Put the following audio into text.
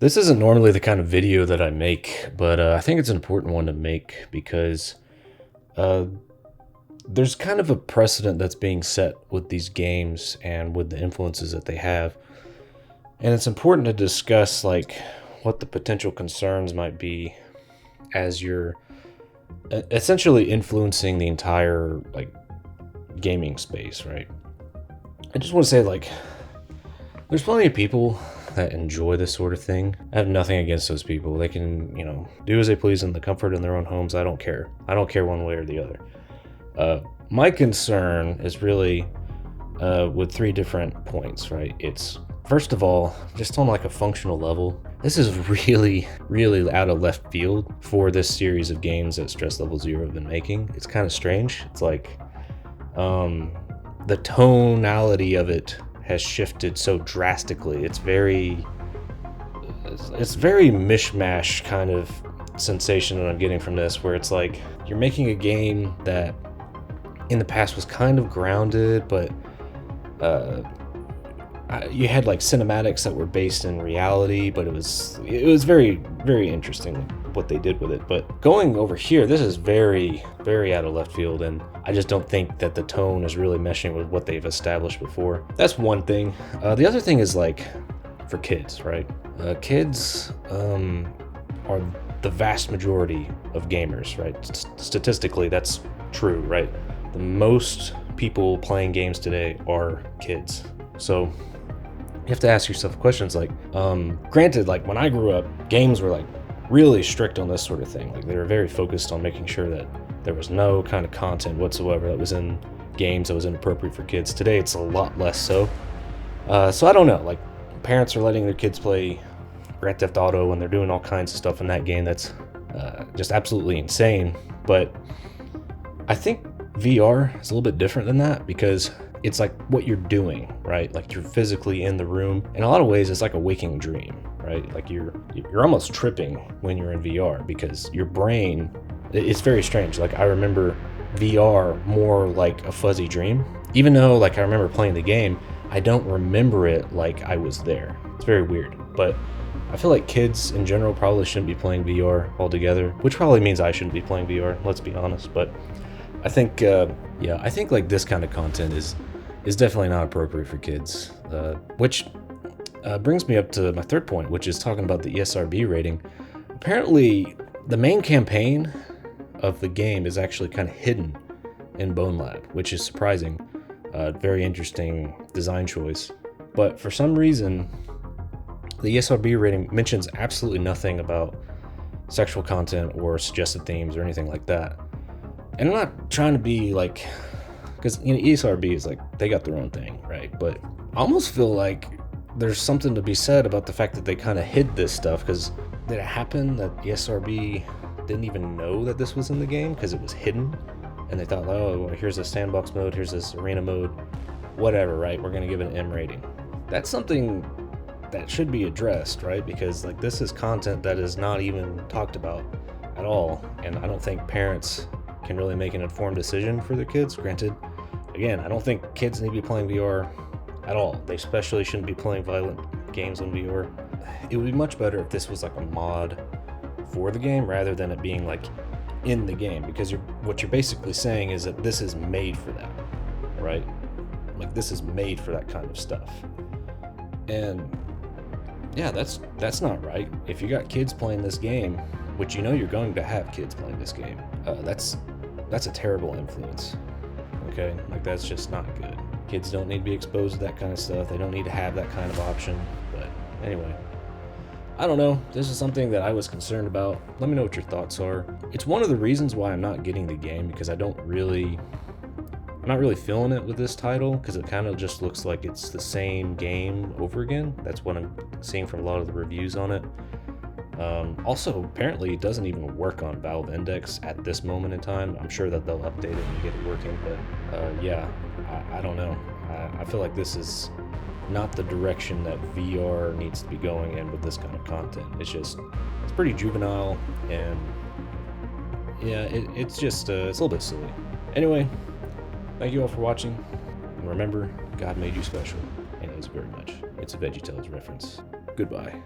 This isn't normally the kind of video that I make, but I think it's an important one to make because uh, there's kind of a precedent that's being set with these games and with the influences that they have. And it's important to discuss like what the potential concerns might be as you're essentially influencing the entire like gaming space, right? I just want to say like there's plenty of people that enjoy this sort of thing. I have nothing against those people. They can, do as they please in the comfort in their own homes. I don't care. I don't care one way or the other. My concern is really with three different points, right? It's first of all, just on like a functional level, this is really, really out of left field for this series of games that Stress Level Zero have been making. It's kind of strange. It's like the tonality of it has shifted so drastically. It's very mishmash kind of sensation that I'm getting from this, where it's like you're making a game that in the past was kind of grounded, but you had like cinematics that were based in reality, but it was very, very interesting what they did with it. But going over here, this is very, very out of left field, and I just don't think that the tone is really meshing with what they've established before. That's one thing. The other thing is like for kids, right? Kids are the vast majority of gamers, right? Statistically, that's true, right? The most people playing games today are kids. So you have to ask yourself questions like, granted, like when I grew up, games were like really strict on this sort of thing. Like they were very focused on making sure that there was no kind of content whatsoever that was in games that was inappropriate for kids. Today, it's a lot less so. So I don't know, like parents are letting their kids play Grand Theft Auto and they're doing all kinds of stuff in that game that's just absolutely insane. But I think VR is a little bit different than that because it's like what you're doing, right? Like you're physically in the room. In a lot of ways, it's like a waking dream, right? Like you're almost tripping when you're in VR because your brain, it's very strange. Like I remember VR more like a fuzzy dream. Even though like I remember playing the game, I don't remember it like I was there. It's very weird. But I feel like kids in general probably shouldn't be playing VR altogether, which probably means I shouldn't be playing VR, let's be honest. But I think, I think like this kind of content is definitely not appropriate for kids, which brings me up to my third point, which is talking about the ESRB rating. Apparently, the main campaign of the game is actually kind of hidden in Bonelab, which is surprising. Very interesting design choice. But for some reason, the ESRB rating mentions absolutely nothing about sexual content or suggested themes or anything like that. And I'm not trying to be like, because ESRB is like, they got their own thing, right? But I almost feel like there's something to be said about the fact that they kind of hid this stuff, because did it happen that ESRB didn't even know that this was in the game because it was hidden? And they thought, oh, well, here's a sandbox mode, here's this arena mode, whatever, right? We're going to give it an M rating. That's something that should be addressed, right? Because like this is content that is not even talked about at all. And I don't think parents can really make an informed decision for their kids. Granted, again, I don't think kids need to be playing VR at all. They especially shouldn't be playing violent games on VR. It would be much better if this was like a mod for the game rather than it being like in the game, because what you're basically saying is that this is made for that, right? Like this is made for that kind of stuff. And yeah, that's not right. If you got kids playing this game, which you're going to have kids playing this game, that's a terrible influence. Okay, like that's just not good. Kids don't need to be exposed to that kind of stuff. They don't need to have that kind of option. But anyway, I don't know. This is something that I was concerned about. Let me know what your thoughts are. It's one of the reasons why I'm not getting the game, because I'm not really feeling it with this title, because it kind of just looks like it's the same game over again. That's what I'm seeing from a lot of the reviews on it. Also, apparently it doesn't even work on Valve Index at this moment in time. I'm sure that they'll update it and get it working, but yeah, I don't know. I feel like this is not the direction that VR needs to be going in with this kind of content. It's pretty juvenile, and yeah, it's just, it's a little bit silly. Anyway, thank you all for watching, and remember, God made you special, and he knows very much. It's a VeggieTales reference. Goodbye.